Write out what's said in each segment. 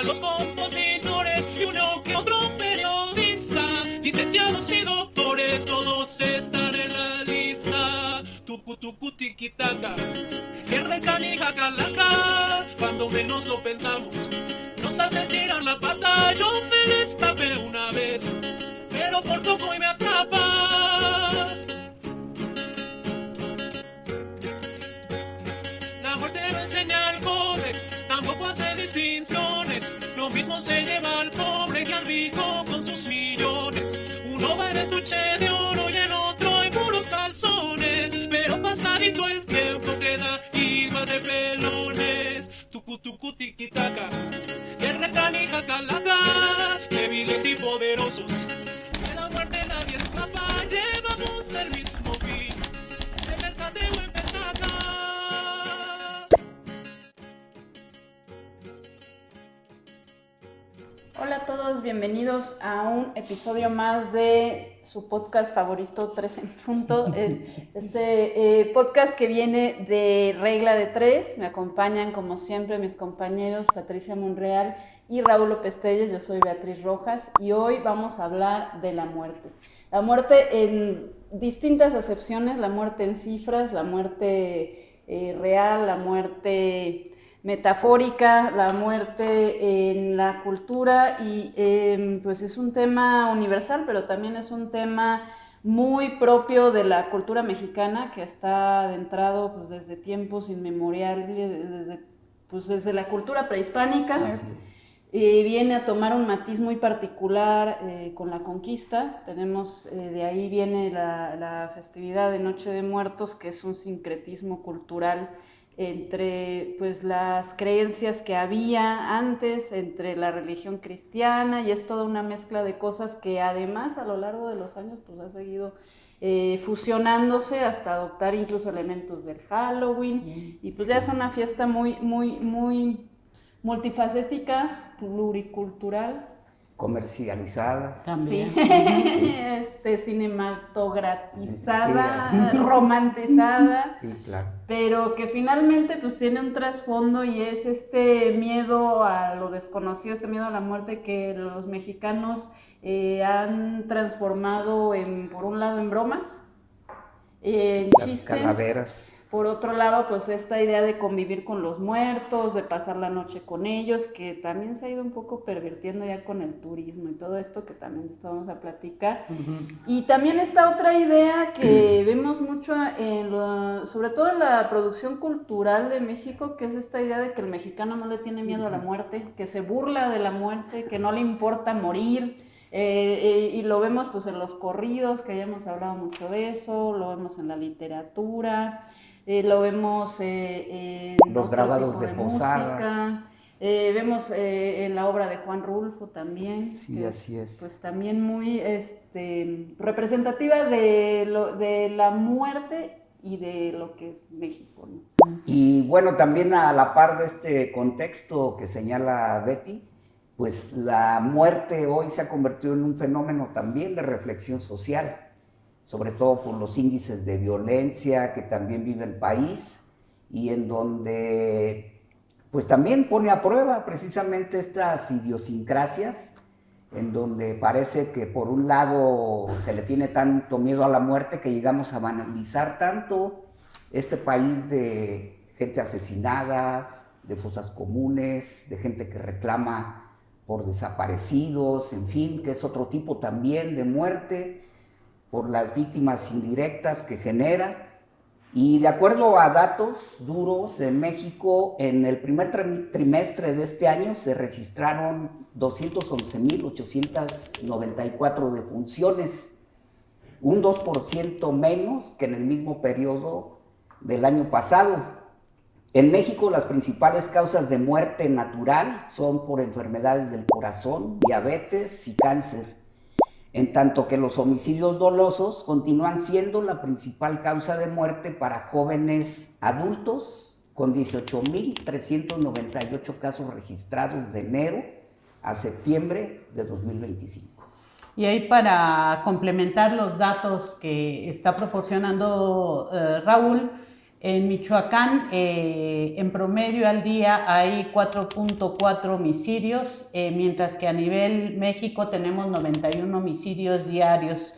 a los compositores y uno que otro periodista, licenciados y doctores, todos están en la lista. Tucu tucu tiquitaca, que canija calaca, cuando menos lo pensamos, nos hace estirar la pata. Yo me destapé una vez, pero por poco y me atrapa. La muerte no enseña al joven, tampoco hace distinciones. Lo mismo se lleva al pobre que al rico con sus millones. Uno va en estuche de oro y el otro en puros calzones. Pero pasadito el tiempo queda igual de pelones. Tucu tucu tiquitaca, guerra canija calaca, débiles y poderosos. De la muerte nadie escapa, llevamos el mismo fin. De mercadeo en petaca. Hola a todos, bienvenidos a un episodio más de su podcast favorito, 3 en punto. Este podcast que viene de Regla de 3. Me acompañan como siempre mis compañeros Patricia Monreal y Raúl López Telles. Yo soy Beatriz Rojas y hoy vamos a hablar de la muerte. La muerte en distintas acepciones, la muerte en cifras, la muerte real, la muerte metafórica, la muerte en la cultura y pues es un tema universal, pero también es un tema muy propio de la cultura mexicana que está adentrado pues, desde tiempos inmemoriales, desde la cultura prehispánica. Viene a tomar un matiz muy particular con la conquista. Tenemos, de ahí viene la festividad de Noche de Muertos, que es un sincretismo cultural entre pues las creencias que había antes, entre la religión cristiana, y es toda una mezcla de cosas que además a lo largo de los años pues ha seguido fusionándose hasta adoptar incluso elementos del Halloween, y pues ya es una fiesta muy multifacética, pluricultural, comercializada también, sí. Cinematogratizada, sí, romantizada, sí, claro. Pero que finalmente pues tiene un trasfondo y es este miedo a lo desconocido, este miedo a la muerte que los mexicanos han transformado por un lado en bromas, en las chistes, calaveras. Por otro lado, pues esta idea de convivir con los muertos, de pasar la noche con ellos, que también se ha ido un poco pervirtiendo ya con el turismo y todo esto, que también de esto vamos a platicar. Uh-huh. Y también esta otra idea que vemos mucho, sobre todo en la producción cultural de México, que es esta idea de que el mexicano no le tiene miedo a la muerte, que se burla de la muerte, que no le importa morir. Y lo vemos pues en los corridos, que ya hemos hablado mucho de eso, lo vemos en la literatura, lo vemos en los grabados de Posada, música, vemos en la obra de Juan Rulfo también, sí, así es, pues también muy representativa de la muerte y de lo que es México, ¿no? Y bueno, también a la par de este contexto que señala Betty, pues la muerte hoy se ha convertido en un fenómeno también de reflexión social, sobre todo por los índices de violencia que también vive el país y en donde pues también pone a prueba precisamente estas idiosincrasias, en donde parece que por un lado se le tiene tanto miedo a la muerte que llegamos a banalizar tanto este país de gente asesinada, de fosas comunes, de gente que reclama por desaparecidos, en fin, que es otro tipo también de muerte, por las víctimas indirectas que genera. Y de acuerdo a datos duros de México, en el primer trimestre de este año se registraron 211,894 defunciones, un 2% menos que en el mismo periodo del año pasado. En México las principales causas de muerte natural son por enfermedades del corazón, diabetes y cáncer, en tanto que los homicidios dolosos continúan siendo la principal causa de muerte para jóvenes adultos, con 18,398 casos registrados de enero a septiembre de 2025. Y ahí para complementar los datos que está proporcionando Raúl, En Michoacán, en promedio al día hay 4.4 homicidios, mientras que a nivel México tenemos 91 homicidios diarios.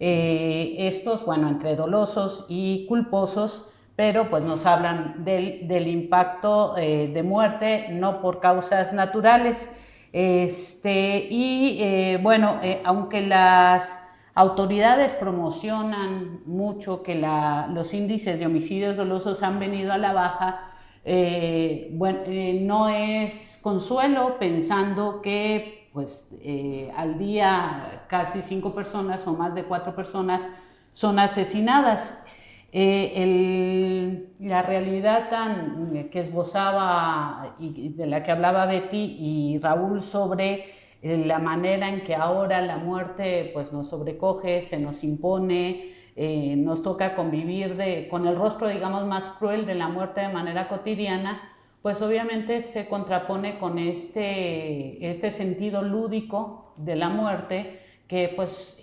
Estos, bueno, entre dolosos y culposos, pero pues nos hablan del impacto de muerte, no por causas naturales. Aunque las autoridades promocionan mucho que los índices de homicidios dolosos han venido a la baja, no es consuelo pensando que pues, al día casi 5 personas o más de 4 personas son asesinadas. La realidad que esbozaba y de la que hablaba Betty y Raúl sobre la manera en que ahora la muerte pues, nos sobrecoge, se nos impone, nos toca convivir con el rostro, digamos, más cruel de la muerte de manera cotidiana, pues obviamente se contrapone con este sentido lúdico de la muerte que pues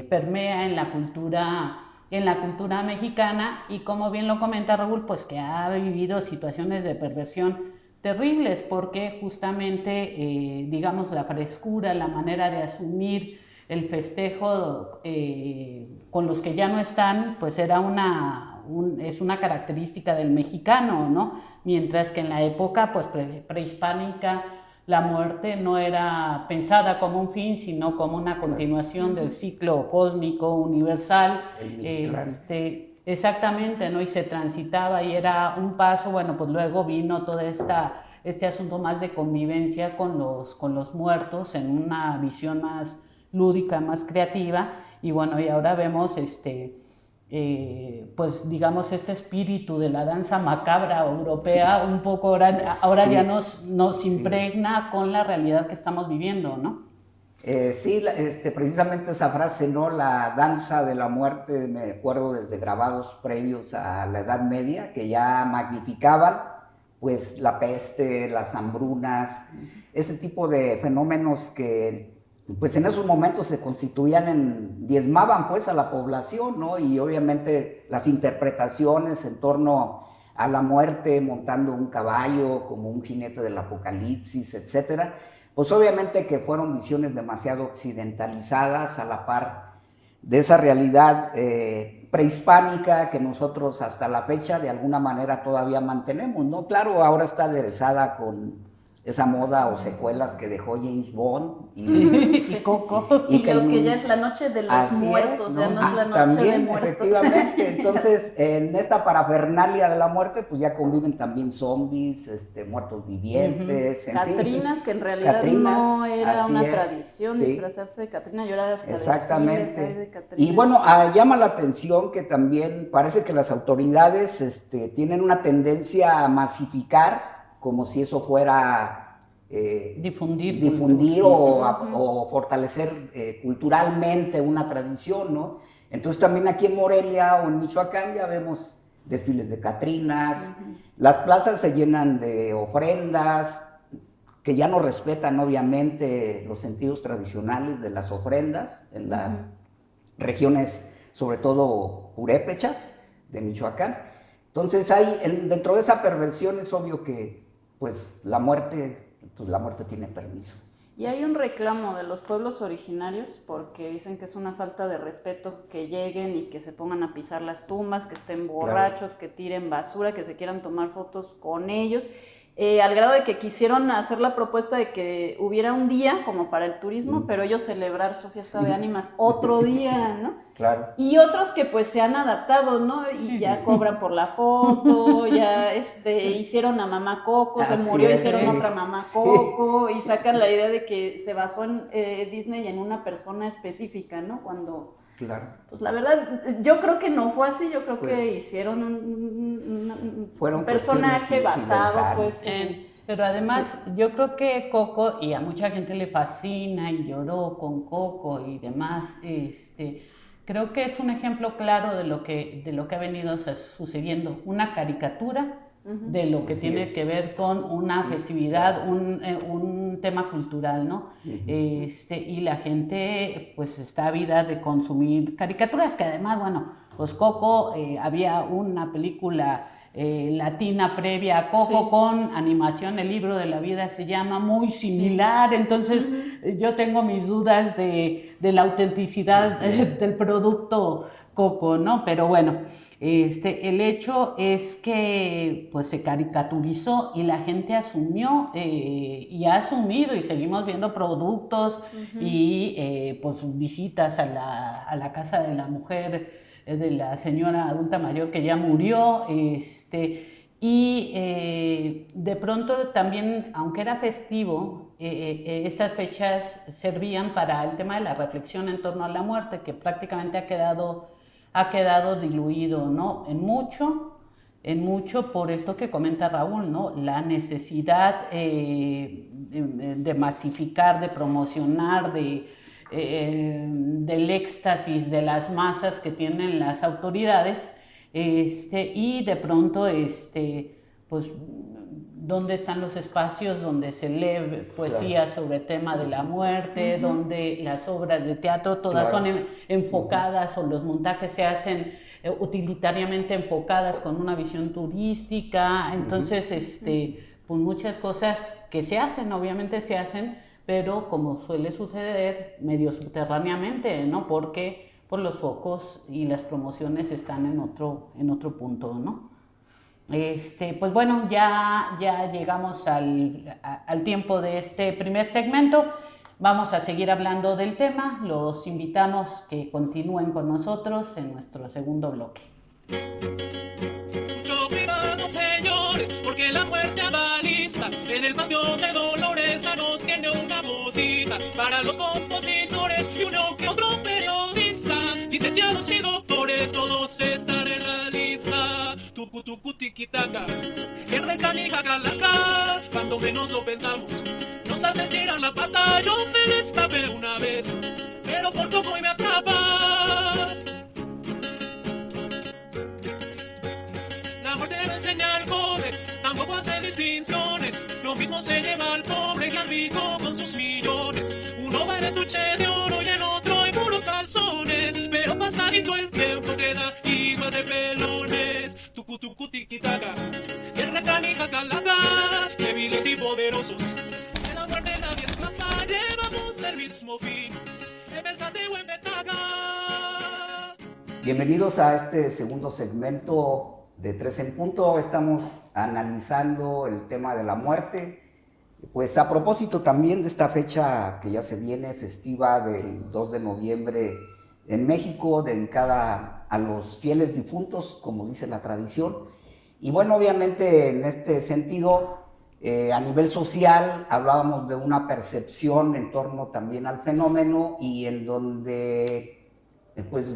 permea en la cultura mexicana y, como bien lo comenta Raúl, pues que ha vivido situaciones de perversión terribles porque justamente, digamos, la frescura, la manera de asumir el festejo con los que ya no están, pues es una característica del mexicano, ¿no? Mientras que en la época pues, prehispánica la muerte no era pensada como un fin, sino como una continuación del ciclo cósmico universal. Exactamente, ¿no? Y se transitaba y era un paso, bueno, pues luego vino todo este asunto más de convivencia con los muertos en una visión más lúdica, más creativa, y bueno, y ahora vemos pues digamos este espíritu de la danza macabra europea un poco ahora ya nos impregna con la realidad que estamos viviendo, ¿no? Precisamente esa frase, ¿no? La danza de la muerte, me acuerdo desde grabados previos a la Edad Media, que ya magnificaban, pues, la peste, las hambrunas, ese tipo de fenómenos que, pues, en esos momentos se constituían diezmaban, pues, a la población, ¿no? Y obviamente las interpretaciones en torno a la muerte montando un caballo, como un jinete del apocalipsis, etcétera, pues obviamente que fueron visiones demasiado occidentalizadas a la par de esa realidad prehispánica que nosotros hasta la fecha de alguna manera todavía mantenemos, ¿no? Claro, ahora está aderezada con esa moda o secuelas que dejó James Bond y Coco. Y lo que ya es la noche de los muertos, ¿no? Ya no es la noche también, de muertos. Efectivamente, entonces en esta parafernalia de la muerte pues ya conviven también zombies, muertos vivientes, Catrinas, que en realidad no era una tradición disfrazarse de Catrina, yo era hasta exactamente. De Catrinas. Y bueno, llama la atención que también parece que las autoridades tienen una tendencia a masificar como si eso fuera difundir o fortalecer culturalmente una tradición, ¿no? Entonces también aquí en Morelia o en Michoacán ya vemos desfiles de Catrinas, las plazas se llenan de ofrendas que ya no respetan obviamente los sentidos tradicionales de las ofrendas en las regiones, sobre todo purépechas de Michoacán. Entonces dentro de esa perversión es obvio que pues la muerte tiene permiso. Y hay un reclamo de los pueblos originarios porque dicen que es una falta de respeto que lleguen y que se pongan a pisar las tumbas, que estén borrachos, claro, que tiren basura, que se quieran tomar fotos con ellos, al grado de que quisieron hacer la propuesta de que hubiera un día como para el turismo, pero ellos celebrar su fiesta de ánimas otro día, ¿no? Claro. Y otros que pues se han adaptado, ¿no? Y ya cobran por la foto, ya hicieron a Mamá Coco, se murió, hicieron otra Mamá Coco, y sacan la idea de que se basó en Disney en una persona específica, ¿no? Cuando, claro, pues la verdad, yo creo que no fue así, yo creo que hicieron un personaje basado, pues, pero además yo creo que Coco, y a mucha gente le fascina y lloró con Coco y demás, creo que es un ejemplo claro de lo que ha venido sucediendo, una caricatura de lo que tiene que ver con una festividad, un un tema cultural, ¿no? Y la gente pues está ávida de consumir caricaturas, que además, bueno, pues Coco, había una película latina previa a Coco, sí, con animación, El libro de la vida se llama, muy similar, sí. Entonces yo tengo mis dudas de la autenticidad del producto Coco, ¿no? Pero bueno, el hecho es que pues se caricaturizó y la gente asumió y ha asumido, y seguimos viendo productos y pues visitas a la casa de la mujer, de la señora adulta mayor que ya murió, y de pronto también, aunque era festivo, estas fechas servían para el tema de la reflexión en torno a la muerte, que prácticamente ha quedado diluido, ¿no? En mucho por esto que comenta Raúl, ¿no? La necesidad de masificar, de promocionar, del éxtasis de las masas que tienen las autoridades, y de pronto, pues, ¿dónde están los espacios donde se lee poesía, claro, sobre tema de la muerte, donde las obras de teatro todas, claro, son enfocadas, o los montajes se hacen utilitariamente enfocadas con una visión turística? Entonces, pues muchas cosas que se hacen, obviamente se hacen, pero como suele suceder, medio subterráneamente, ¿no? Porque por los focos y las promociones están en otro punto, ¿no? Pues bueno, ya llegamos al tiempo de este primer segmento. Vamos a seguir hablando del tema. Los invitamos que continúen con nosotros en nuestro segundo bloque. Mucho cuidado, señores, porque la muerte avalista en el patio de Dolores ya nos tiene una cosita para los compositores y uno que otro periodista. Licenciados y doctores, todos están en la lista. Tucu tiquitaca, que recanija calaca. Cuando menos lo pensamos, nos hace estirar la pata. Yo me destapé una vez, pero por poco y me atrapa. La muerte no enseña al joven, tampoco hace distinciones. Lo mismo se lleva al pobre que al rico con sus millones. Uno va en estuche de oro y el otro en puros calzones. Pero pasadito el tiempo queda igual de pelones. Tucu tiquitaca, guerra canija calaca, débiles y poderosos. De la muerte nadie escapa, llevamos el mismo fin. De verdad o en Betaga. Bienvenidos a este segundo segmento de Tres en Punto. Estamos analizando el tema de la muerte, pues a propósito también de esta fecha que ya se viene, festiva del 2 de noviembre en México, dedicada a los fieles difuntos, como dice la tradición. Y bueno, obviamente en este sentido, a nivel social, hablábamos de una percepción en torno también al fenómeno, y en donde, pues,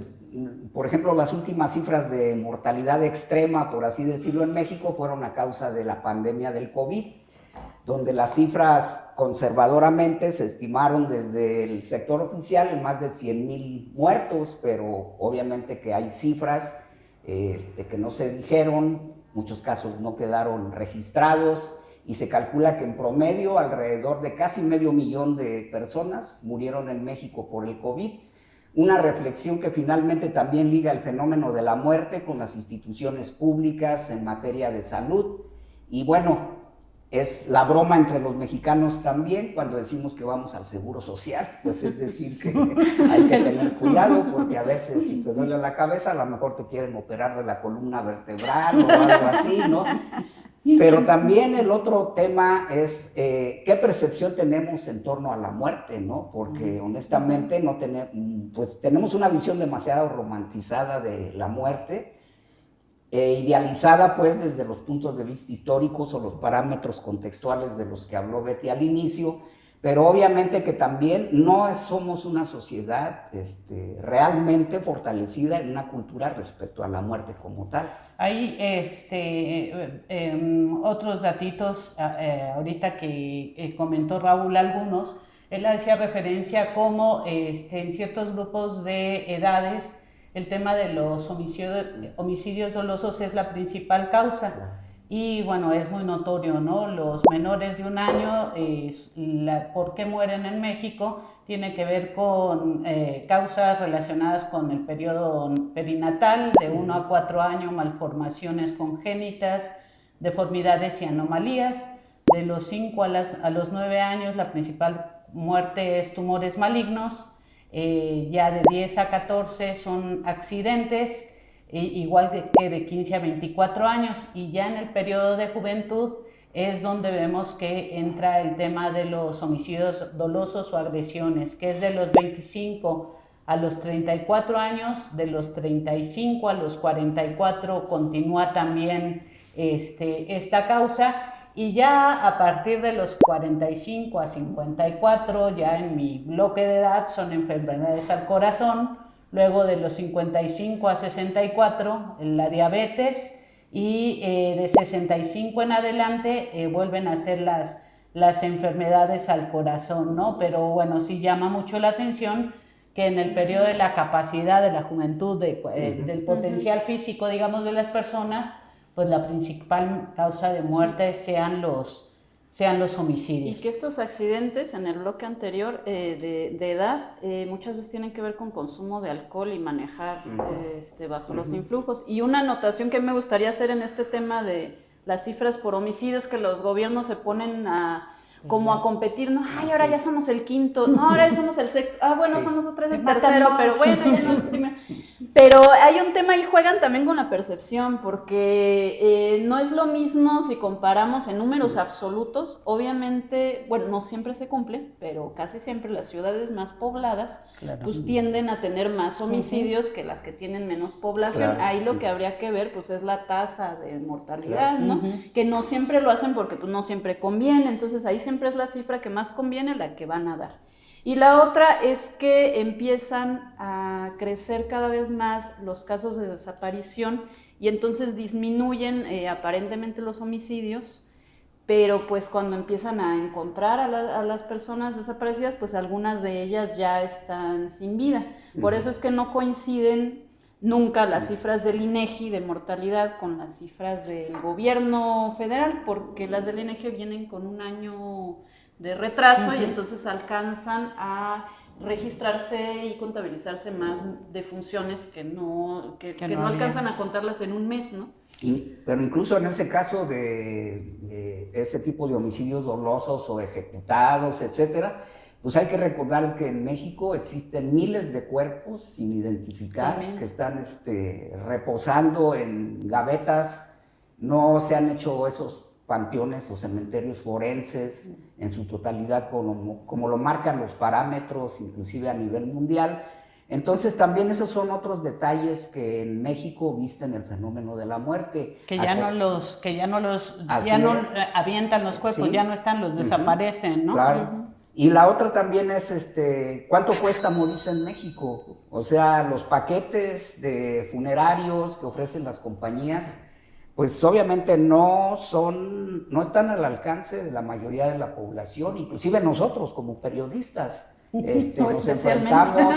por ejemplo, las últimas cifras de mortalidad extrema, por así decirlo, en México fueron a causa de la pandemia del COVID, donde las cifras conservadoramente se estimaron desde el sector oficial en más de 100,000 muertos, pero obviamente que hay cifras que no se dijeron, muchos casos no quedaron registrados, y se calcula que en promedio alrededor de casi 500,000 de personas murieron en México por el COVID. Una reflexión que finalmente también liga el fenómeno de la muerte con las instituciones públicas en materia de salud. Y bueno, es la broma entre los mexicanos también cuando decimos que vamos al seguro social, pues es decir que hay que tener cuidado, porque a veces si te duele la cabeza a lo mejor te quieren operar de la columna vertebral o algo así, ¿no? Pero también el otro tema es qué percepción tenemos en torno a la muerte, ¿no? Porque honestamente no tenemos una visión demasiado romantizada de la muerte, idealizada pues desde los puntos de vista históricos o los parámetros contextuales de los que habló Betty al inicio, pero obviamente que también no somos una sociedad realmente fortalecida en una cultura respecto a la muerte como tal. Hay otros datitos, ahorita que comentó Raúl algunos, él hacía referencia a cómo en ciertos grupos de edades el tema de los homicidios dolosos es la principal causa. Y bueno, es muy notorio, ¿no? Los menores de 1 año, ¿por qué mueren en México? Tiene que ver con causas relacionadas con el periodo perinatal, de 1 a 4 años, malformaciones congénitas, deformidades y anomalías. De los 5 a los 9 años, la principal muerte es tumores malignos. Ya de 10 a 14 son accidentes, igual que de 15 a 24 años, y ya en el periodo de juventud es donde vemos que entra el tema de los homicidios dolosos o agresiones, que es de los 25 a los 34 años, de los 35 a los 44 continúa también esta causa, y ya a partir de los 45 a 54, ya en mi bloque de edad, son enfermedades al corazón. Luego de los 55 a 64, la diabetes, y de 65 en adelante vuelven a ser las enfermedades al corazón, ¿no? Pero bueno, sí llama mucho la atención que en el periodo de la capacidad de la juventud, del potencial físico, digamos, de las personas, pues la principal causa de muerte sean los homicidios. Y que estos accidentes en el bloque anterior de edad muchas veces tienen que ver con consumo de alcohol y manejar bajo los influjos. Y una anotación que me gustaría hacer en este tema de las cifras por homicidios, que los gobiernos se ponen como a competir, no, ay, ahora ya somos el quinto, no, ahora ya somos el sexto, bueno, somos nosotros el tercero, pero bueno, ya no el primero. Pero hay un tema ahí, juegan también con la percepción, porque no es lo mismo si comparamos en números absolutos. Obviamente, bueno, no siempre se cumple, pero casi siempre las ciudades más pobladas pues tienden a tener más homicidios que las que tienen menos población. Ahí lo que habría que ver pues es la tasa de mortalidad, ¿no? Que no siempre lo hacen porque pues no siempre conviene, entonces ahí siempre es la cifra que más conviene la que van a dar. Y la otra es que empiezan a crecer cada vez más los casos de desaparición y entonces disminuyen aparentemente los homicidios, pero pues cuando empiezan a encontrar a las personas desaparecidas, pues algunas de ellas ya están sin vida. Por eso es que no coinciden nunca las cifras del INEGI de mortalidad con las cifras del gobierno federal, porque las del INEGI vienen con 1 año de retraso y entonces alcanzan a registrarse y contabilizarse más defunciones que no alcanzan a contarlas en un mes, ¿no? Pero incluso en ese caso de ese tipo de homicidios dolosos o ejecutados, etcétera, pues hay que recordar que en México existen miles de cuerpos sin identificar. También. Que están reposando en gavetas. No se han hecho esos panteones o cementerios forenses en su totalidad como lo marcan los parámetros, inclusive a nivel mundial. Entonces también esos son otros detalles que en México visten el fenómeno de la muerte. Que ya no avientan los cuerpos, sí. Ya no están, los desaparecen, ¿no? Claro. Y la otra también es ¿cuánto cuesta morirse en México? O sea, los paquetes de funerarios que ofrecen las compañías, pues obviamente no están al alcance de la mayoría de la población, inclusive nosotros como periodistas. Nos enfrentamos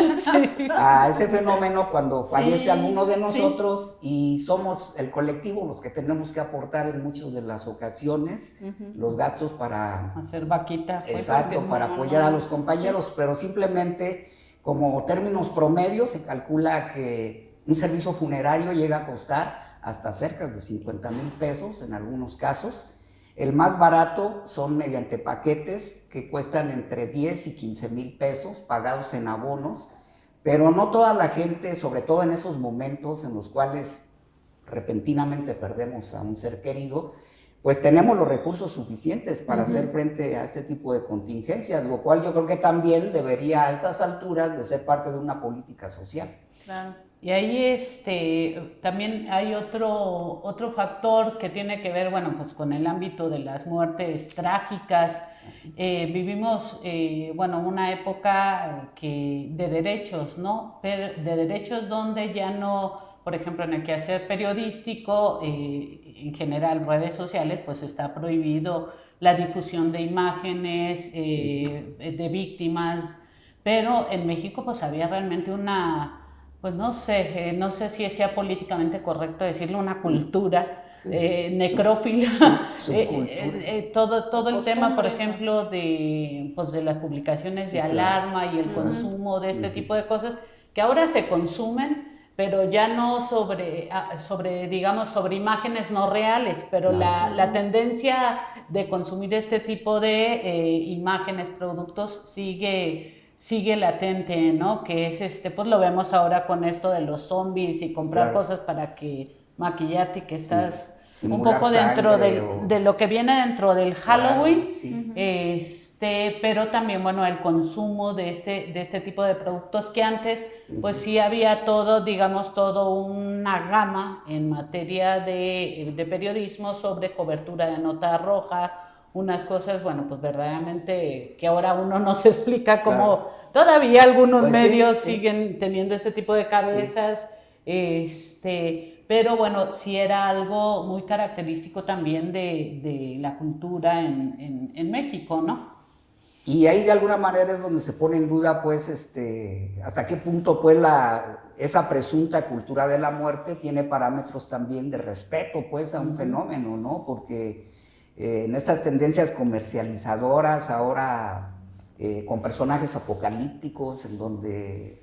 a ese fenómeno cuando fallece alguno de nosotros y somos el colectivo los que tenemos que aportar en muchas de las ocasiones los gastos para hacer vaquitas. Exacto, para apoyar a los compañeros, pero simplemente como términos promedios se calcula que un servicio funerario llega a costar hasta cerca de 50,000 pesos en algunos casos. El más barato son mediante paquetes que cuestan entre 10 y 15,000 pesos pagados en abonos, pero no toda la gente, sobre todo en esos momentos en los cuales repentinamente perdemos a un ser querido, pues tenemos los recursos suficientes para hacer frente a este tipo de contingencias, lo cual yo creo que también debería a estas alturas de ser parte de una política social. Claro. Y ahí también hay otro factor que tiene que ver, bueno, pues con el ámbito de las muertes trágicas. Vivimos, una época de derechos, ¿no? De derechos donde ya no, por ejemplo, en el quehacer periodístico, en general redes sociales, pues está prohibido la difusión de imágenes de víctimas, pero en México pues había realmente pues no sé si sea políticamente correcto decirlo, una cultura necrófila, todo el tema, por Costumbre, ejemplo, de las publicaciones de alarma y el consumo de este tipo de cosas, que ahora se consumen, pero ya no sobre imágenes no reales, pero la tendencia de consumir este tipo de imágenes, productos, sigue latente, ¿no? Que es pues lo vemos ahora con esto de los zombies y comprar cosas para que maquillarte, que estás un poco dentro de lo que viene dentro del Halloween, pero también, bueno, el consumo de este tipo de productos que antes, pues sí había todo una gama en materia de periodismo sobre cobertura de nota roja, unas cosas, bueno, pues verdaderamente que ahora uno no se explica cómo todavía algunos medios siguen teniendo este tipo de cabezas, pero bueno, sí era algo muy característico también de la cultura en México, ¿no? Y ahí de alguna manera es donde se pone en duda, pues, hasta qué punto, pues, esa presunta cultura de la muerte tiene parámetros también de respeto, pues, a un fenómeno, ¿no? Porque en estas tendencias comercializadoras ahora, con personajes apocalípticos, en donde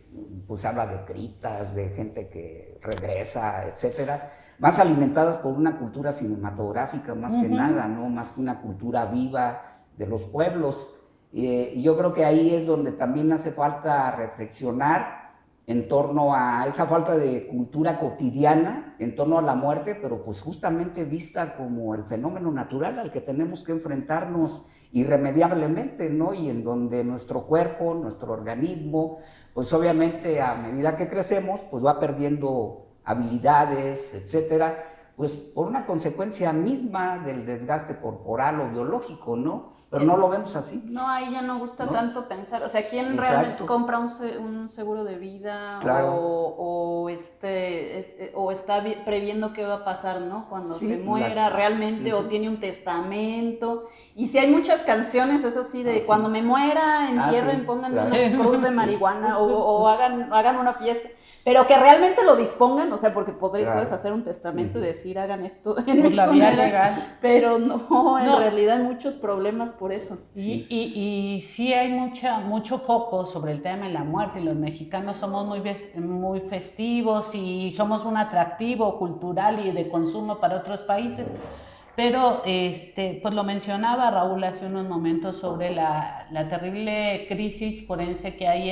pues se habla de criptas, de gente que regresa, etcétera, más alimentadas por una cultura cinematográfica, más que nada, ¿no? Más que una cultura viva de los pueblos. Y yo creo que ahí es donde también hace falta reflexionar en torno a esa falta de cultura cotidiana, en torno a la muerte, pero pues justamente vista como el fenómeno natural al que tenemos que enfrentarnos irremediablemente, ¿no? Y en donde nuestro cuerpo, nuestro organismo, pues obviamente a medida que crecemos, pues va perdiendo habilidades, etcétera, pues por una consecuencia misma del desgaste corporal o biológico, ¿no? Pero no lo vemos así. No, ahí ya no gusta tanto pensar. O sea, ¿quién realmente compra un seguro de vida o está previendo qué va a pasar, ¿no? Cuando se muera realmente, o tiene un testamento? Y si hay muchas canciones, eso sí, de cuando me muera, entierren, pongan una cruz de marihuana o hagan una fiesta. Pero que realmente lo dispongan, o sea, porque puedes hacer un testamento y decir, hagan esto en mi funeral, pero no, en realidad hay muchos problemas por eso. Y sí hay mucho foco sobre el tema de la muerte, y los mexicanos somos muy festivos y somos un atractivo cultural y de consumo para otros países, pero pues lo mencionaba Raúl hace unos momentos sobre la terrible crisis forense que hay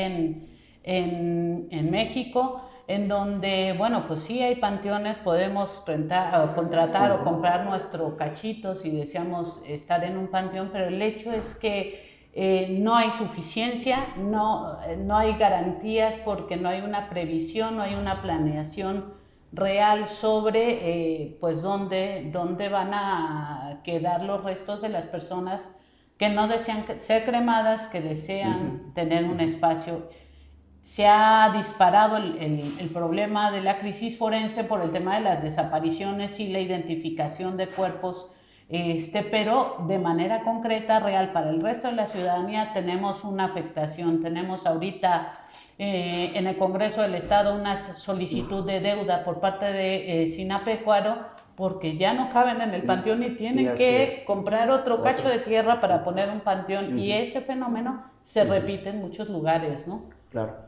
en México, en donde, bueno, pues sí hay panteones, podemos rentar o contratar o comprar nuestro cachito si deseamos estar en un panteón, pero el hecho es que no hay suficiencia, no hay garantías, porque no hay una previsión, no hay una planeación real sobre pues dónde van a quedar los restos de las personas que no desean ser cremadas, que desean tener un espacio. Se ha disparado el problema de la crisis forense por el tema de las desapariciones y la identificación de cuerpos, pero de manera concreta, real, para el resto de la ciudadanía tenemos una afectación. Tenemos ahorita en el Congreso del Estado una solicitud de deuda por parte de Sinapecuaro, porque ya no caben en el panteón y tienen que comprar otro cacho de tierra para poner un panteón, y ese fenómeno se repite en muchos lugares, ¿no? Claro.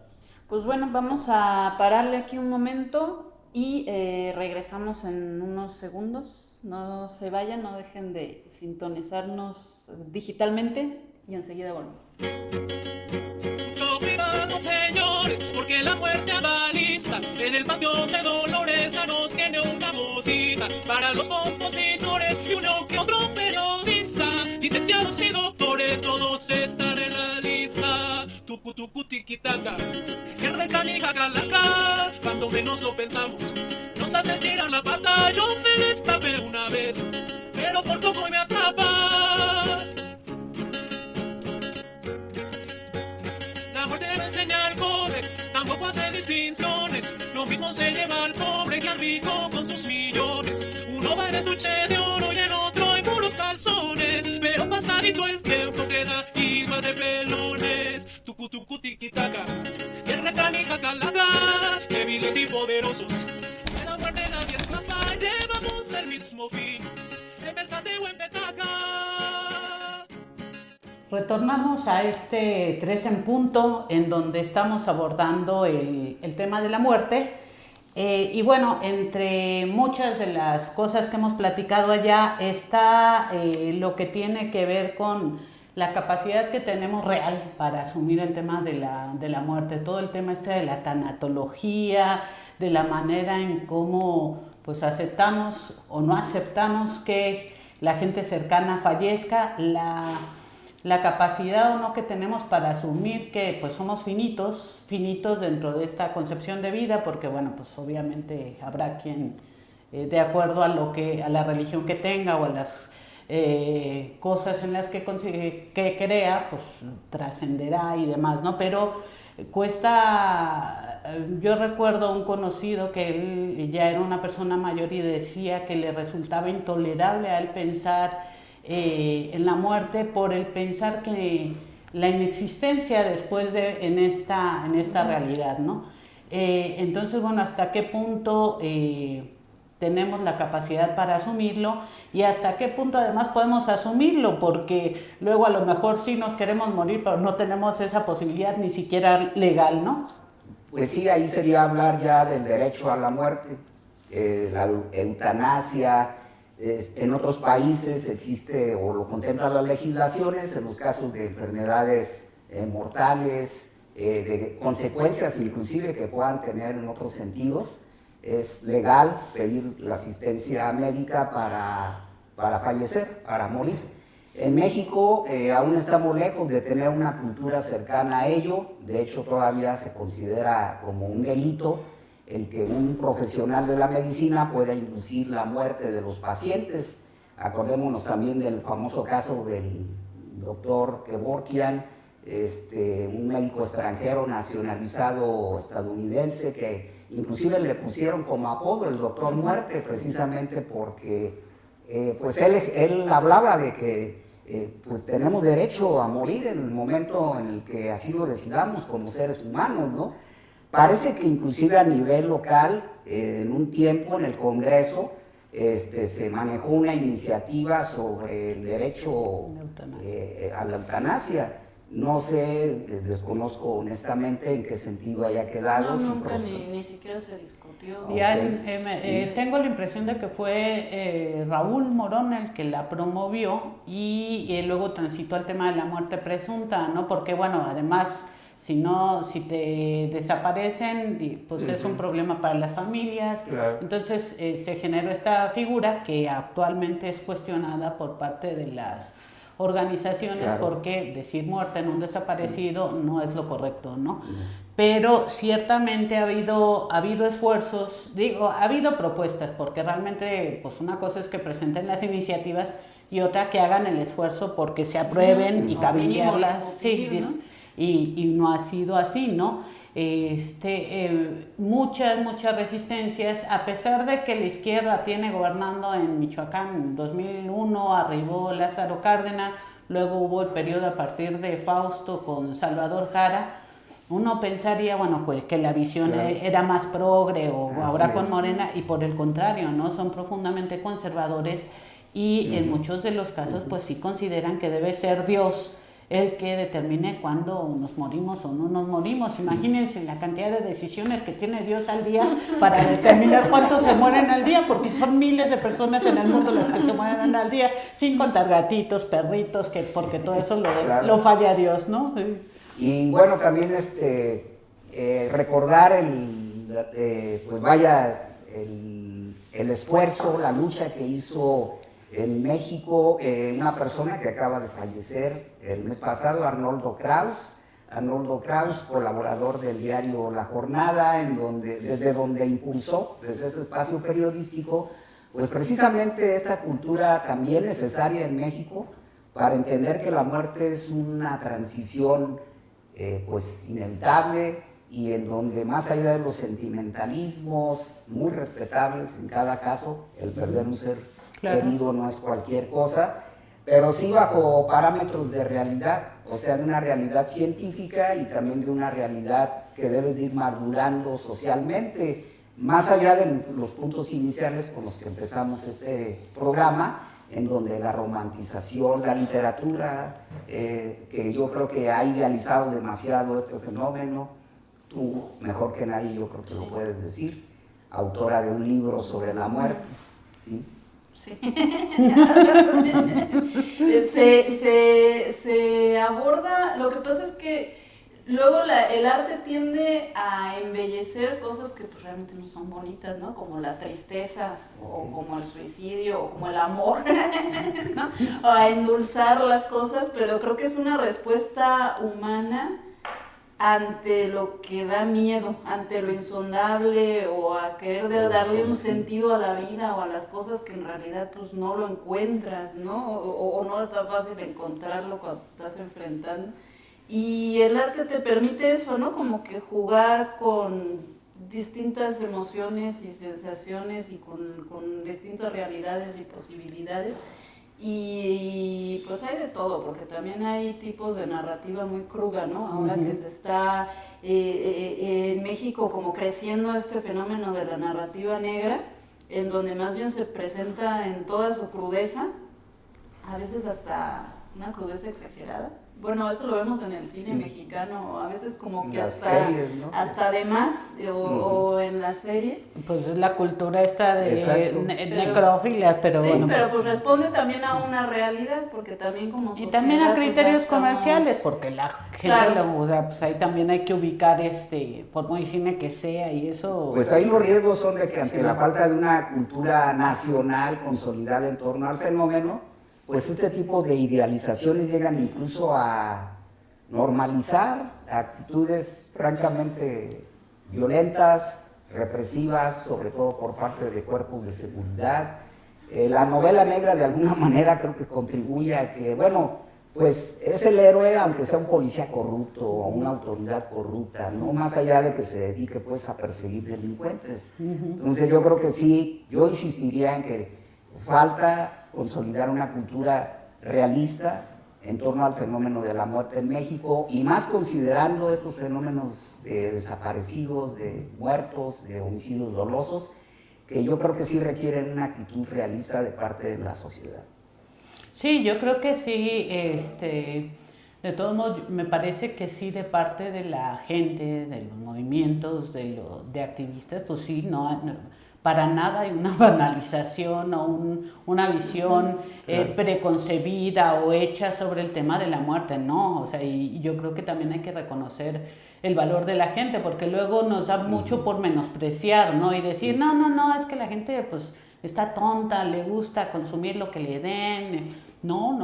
Pues bueno, vamos a pararle aquí un momento y regresamos en unos segundos. No se vayan, no dejen de sintonizarnos digitalmente y enseguida volvemos. Cuidado, señores, porque la muerte anda lista. En el panteón de Dolores ya nos tiene una cosita para los compositores y uno que otro periodista. Licenciados y doctores, todos están en la lista. Tucu tucu tiquitaca, que recanija calaca. Cuando menos lo pensamos, nos hace estirar la pata. Yo me destapé una vez, pero por poco me atrapa. La muerte no enseña al joven, tampoco hace distinciones. Lo mismo se lleva al pobre que al rico con sus millones. Uno va en estuche de oro y el otro en puros calzones. Pero pasadito el tiempo queda igual de pelones. Tucu tucu tiquitaca, que recanija calaca, débiles y poderosos. De la muerte nadie escapa, llevamos el mismo mismo fin, en mercadeo, en petaca. Retornamos a este 3 en punto, en donde estamos abordando el tema de la muerte. Y bueno, entre muchas de las cosas que hemos platicado allá está lo que tiene que ver con la capacidad que tenemos real para asumir el tema de la muerte, todo el tema de la tanatología, de la manera en cómo pues aceptamos o no aceptamos que la gente cercana fallezca, la capacidad o no que tenemos para asumir que pues somos finitos dentro de esta concepción de vida, porque bueno, pues obviamente habrá quien de acuerdo a la religión que tenga o a las cosas en las que crea, pues trascenderá y demás, ¿no? Pero cuesta, yo recuerdo a un conocido que él ya era una persona mayor y decía que le resultaba intolerable a él pensar en la muerte por el pensar que la inexistencia después en esta realidad, ¿no? Entonces, bueno, ¿hasta qué punto tenemos la capacidad para asumirlo y hasta qué punto además podemos asumirlo? Porque luego a lo mejor sí nos queremos morir, pero no tenemos esa posibilidad ni siquiera legal, ¿no? Pues sí, ahí sería hablar ya del derecho a la muerte, la eutanasia. En otros países existe o lo contemplan las legislaciones en los casos de enfermedades mortales, de consecuencias inclusive que puedan tener en otros sentidos. Es legal pedir la asistencia médica para fallecer, para morir. En México aún estamos lejos de tener una cultura cercana a ello. De hecho, todavía se considera como un delito el que un profesional de la medicina pueda inducir la muerte de los pacientes. Acordémonos también del famoso caso del doctor Kevorkian, un médico extranjero nacionalizado estadounidense que inclusive le pusieron como apodo el doctor muerte, precisamente porque pues él hablaba de que pues tenemos derecho a morir en el momento en el que así lo decidamos como seres humanos, ¿no? Parece que inclusive a nivel local, en un tiempo en el Congreso, se manejó una iniciativa sobre el derecho a la eutanasia. No sé, desconozco honestamente en qué sentido haya quedado. No, nunca ni siquiera se discutió. Okay. Tengo la impresión de que fue Raúl Morón el que la promovió y luego transitó al tema de la muerte presunta, ¿no? Porque bueno, además si te desaparecen, pues es un problema para las familias. Claro. Entonces se generó esta figura que actualmente es cuestionada por parte de las organizaciones, claro, porque decir muerte en un desaparecido no es lo correcto, ¿no? Pero ciertamente ha habido esfuerzos, ha habido propuestas, porque realmente pues una cosa es que presenten las iniciativas y otra que hagan el esfuerzo porque se aprueben y cabildearlas. Sí, ¿no? Y no ha sido así, ¿no? Muchas resistencias, a pesar de que la izquierda tiene gobernando en Michoacán en 2001, arribó Lázaro Cárdenas, luego hubo el periodo a partir de Fausto con Salvador Jara, uno pensaría, bueno, pues que la visión era más progre o ahora con Morena, y por el contrario, ¿no? Son profundamente conservadores y en muchos de los casos pues sí consideran que debe ser Dios el que determine cuándo nos morimos o no nos morimos. Imagínense la cantidad de decisiones que tiene Dios al día para determinar cuántos se mueren al día, porque son miles de personas en el mundo las que se mueren al día, sin contar gatitos, perritos, porque todo eso lo falla Dios, ¿no? Y bueno, también recordar el esfuerzo, la lucha que hizo en México una persona que acaba de fallecer el mes pasado, Arnoldo Kraus, colaborador del diario La Jornada, desde donde impulsó, desde ese espacio periodístico, pues precisamente esta cultura también necesaria en México para entender que la muerte es una transición pues inevitable, y en donde más allá de los sentimentalismos muy respetables en cada caso, el perder un ser querido no es cualquier cosa, pero sí bajo parámetros de realidad, o sea, de una realidad científica y también de una realidad que debe de ir madurando socialmente. más allá de los puntos iniciales con los que empezamos este programa, en donde la romantización, la literatura, que yo creo que ha idealizado demasiado este fenómeno, tú mejor que nadie yo creo que lo puedes decir, autora de un libro sobre la muerte, ¿sí? Sí. se aborda, lo que pasa es que luego el arte tiende a embellecer cosas que pues realmente no son bonitas, ¿no? Como la tristeza, o como el suicidio, o como el amor, ¿no? O a endulzar las cosas, pero creo que es una respuesta humana ante lo que da miedo, ante lo insondable, o a querer darle un sentido a la vida o a las cosas que en realidad pues no lo encuentras, ¿no? O no es tan fácil encontrarlo cuando estás enfrentando. Y el arte te permite eso, ¿no? Como que jugar con distintas emociones y sensaciones y con distintas realidades y posibilidades. Y pues hay de todo, porque también hay tipos de narrativa muy cruda, ¿no? Ahora que se está en México como creciendo este fenómeno de la narrativa negra, en donde más bien se presenta en toda su crudeza, a veces hasta una crudeza exagerada. Bueno, eso lo vemos en el cine mexicano, a veces como que hasta de más, o en las series. Pues es la cultura esta de necrofilia, pero sí, bueno. pero pues responde también a una realidad, porque también como sociedad... Y también a criterios pues comerciales, porque la gente, o sea, pues ahí también hay que ubicar, por muy cine que sea, y eso... Pues ahí los riesgos son de que ante la falta de una cultura nacional consolidada en torno al fenómeno, pues este tipo de idealizaciones llegan incluso a normalizar actitudes francamente violentas, represivas, sobre todo por parte de cuerpos de seguridad. La novela negra de alguna manera creo que contribuye a que, bueno, pues es el héroe aunque sea un policía corrupto o una autoridad corrupta, no más allá de que se dedique pues a perseguir delincuentes. Entonces yo creo que sí, yo insistiría en que falta consolidar una cultura realista en torno al fenómeno de la muerte en México, y más considerando estos fenómenos de desaparecidos, de muertos, de homicidios dolosos, que yo creo que sí requieren una actitud realista de parte de la sociedad. Sí, yo creo que sí, de todos modos, me parece que sí, de parte de la gente, de los movimientos, de activistas, pues sí, no para nada hay una banalización o una visión preconcebida o hecha sobre el tema de la muerte, no, o sea, y yo creo que también hay que reconocer el valor de la gente, porque luego nos da mucho por menospreciar, ¿no? Y decir, no, es que la gente pues está tonta, le gusta consumir lo que le den. No,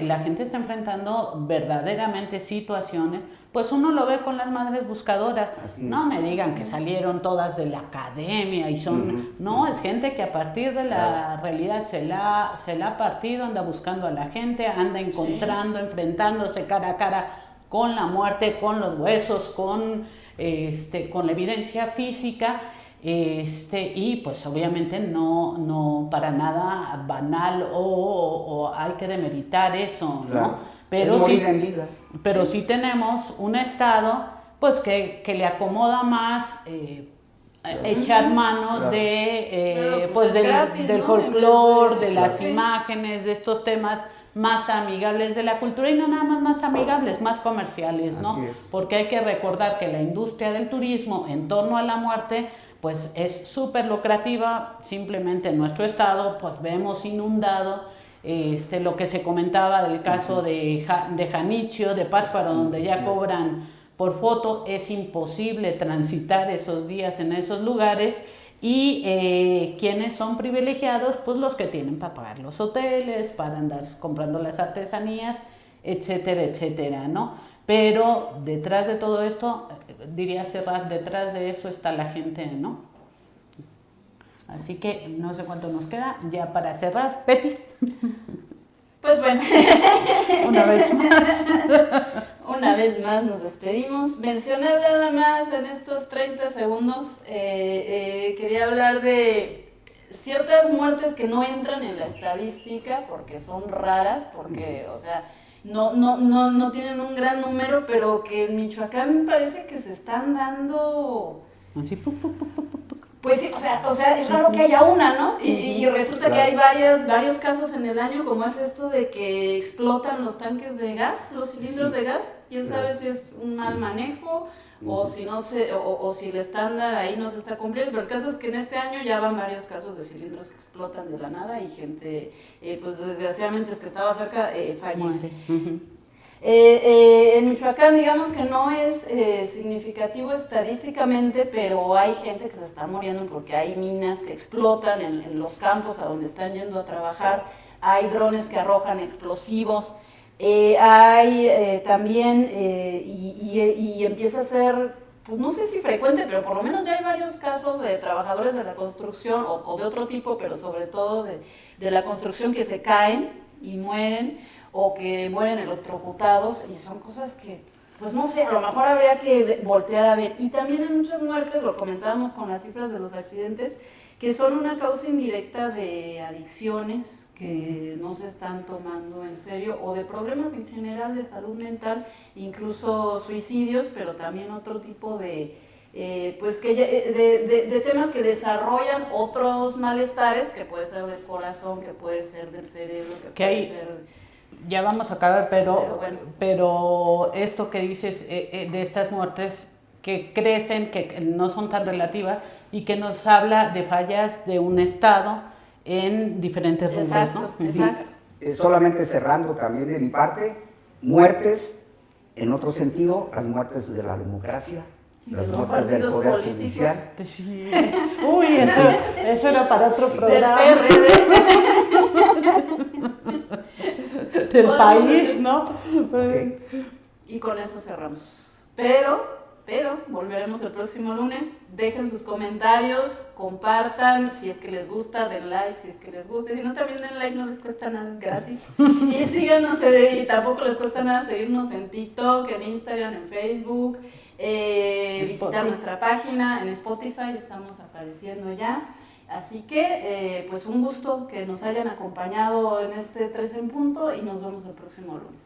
la gente está enfrentando verdaderamente situaciones, pues uno lo ve con las madres buscadoras. No me digan que salieron todas de la academia y son... No, es gente que a partir de la realidad se la ha partido, anda buscando a la gente, anda encontrando, enfrentándose cara a cara con la muerte, con los huesos, con la evidencia física. Y pues obviamente no para nada banal o hay que demeritar eso, ¿no? Pero es morir en vida. Pero sí tenemos un Estado pues que le acomoda más echar mano de pues del folclore, de las imágenes, de estos temas más amigables de la cultura, y no nada más amigables, más comerciales, ¿no? Porque hay que recordar que la industria del turismo en torno a la muerte pues es súper lucrativa. Simplemente en nuestro estado pues vemos inundado lo que se comentaba del caso de Janitzio, de Pátzcuaro, donde ya cobran por foto. Es imposible transitar esos días en esos lugares, y quienes son privilegiados, pues los que tienen para pagar los hoteles, para andar comprando las artesanías, etcétera, etcétera, ¿no? Pero detrás de todo esto, diría Serrat, detrás de eso está la gente, ¿no? Así que no sé cuánto nos queda ya para cerrar. Betty. Pues bueno, una vez más. Una vez más nos despedimos. Mencionar nada más en estos 30 segundos, quería hablar de ciertas muertes que no entran en la estadística porque son raras, porque, o sea, no tienen un gran número, pero que en Michoacán parece que se están dando... Así, Pues sí, o sea, es raro que haya una, ¿no? Y resulta que hay varios casos en el año, como es esto de que explotan los tanques de gas, los cilindros de gas. Quién sabe si es un mal manejo o si no o si el estándar ahí no se está cumpliendo. Pero el caso es que en este año ya van varios casos de cilindros que explotan de la nada y gente, pues desgraciadamente es que estaba cerca, fallece. En Michoacán, digamos que no es significativo estadísticamente, pero hay gente que se está muriendo porque hay minas que explotan en los campos a donde están yendo a trabajar, hay drones que arrojan explosivos, hay también, y empieza a ser, pues no sé si frecuente, pero por lo menos ya hay varios casos de trabajadores de la construcción o de otro tipo, pero sobre todo de la construcción que se caen y mueren, o que mueren electrocutados, y son cosas que, pues no sé, a lo mejor habría que voltear a ver. Y también hay muchas muertes, lo comentábamos con las cifras de los accidentes, que son una causa indirecta de adicciones que no se están tomando en serio, o de problemas en general de salud mental, incluso suicidios, pero también otro tipo de... pues que de temas que desarrollan otros malestares, que puede ser del corazón, que puede ser del cerebro, que puede ser... Ya vamos a acabar, pero bueno. esto que dices de estas muertes que crecen, que no son tan relativas y que nos habla de fallas de un Estado en diferentes rubros, Exacto, ¿no? exacto. Solamente cerrando también de mi parte, muertes, en otro sentido, las muertes de la democracia, las muertes del Poder Judicial. Sí. Uy, eso era para otro programa. Del país, ¿no? Okay. Y con eso cerramos. Pero volveremos el próximo lunes. Dejen sus comentarios, compartan, si es que les gusta, den like, si es que les gusta. Si no, también den like, no les cuesta nada, gratis. Y síganos, y tampoco les cuesta nada seguirnos en TikTok, en Instagram, en Facebook, visitar nuestra página, en Spotify, estamos apareciendo ya. Así que, pues un gusto que nos hayan acompañado en este 3 en punto y nos vemos el próximo lunes.